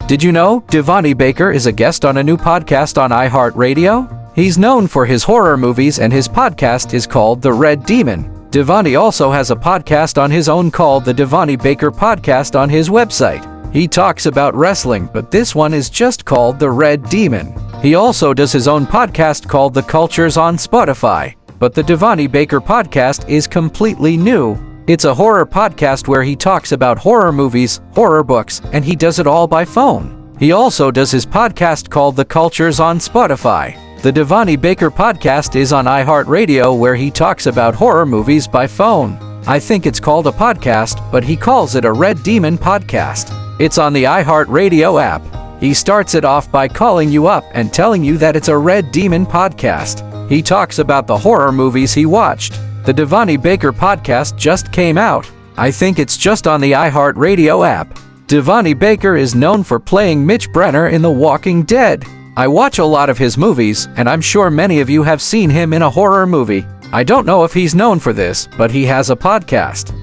Did you know Devontae Baker is a guest on a new podcast on iHeartRadio? He's known for his horror movies and his podcast is called The Red Demon. Devontae also has a podcast on his own called The Devontae Baker Podcast on his website. He talks about wrestling, but this one is just called The Red Demon. He also does his own podcast called The Cultures on Spotify. But the Devontae Baker Podcast is completely new. It's a horror podcast where he talks about horror movies, horror books, and he does it all by phone. He also does his podcast called The Cultures on Spotify. The Devontae Baker Podcast is on iHeartRadio where he talks about horror movies by phone. I think it's called a podcast, but he calls it a Red Demon Podcast. It's on the iHeartRadio app. He starts it off by calling you up and telling you that it's a Red Demon Podcast. He talks about the horror movies he watched. The Devontae Baker Podcast just came out. I think it's just on the iHeartRadio app. Devontae Baker is known for playing Mitch Brenner in The Walking Dead. I watch a lot of his movies, and I'm sure many of you have seen him in a horror movie. I don't know if he's known for this, but he has a podcast.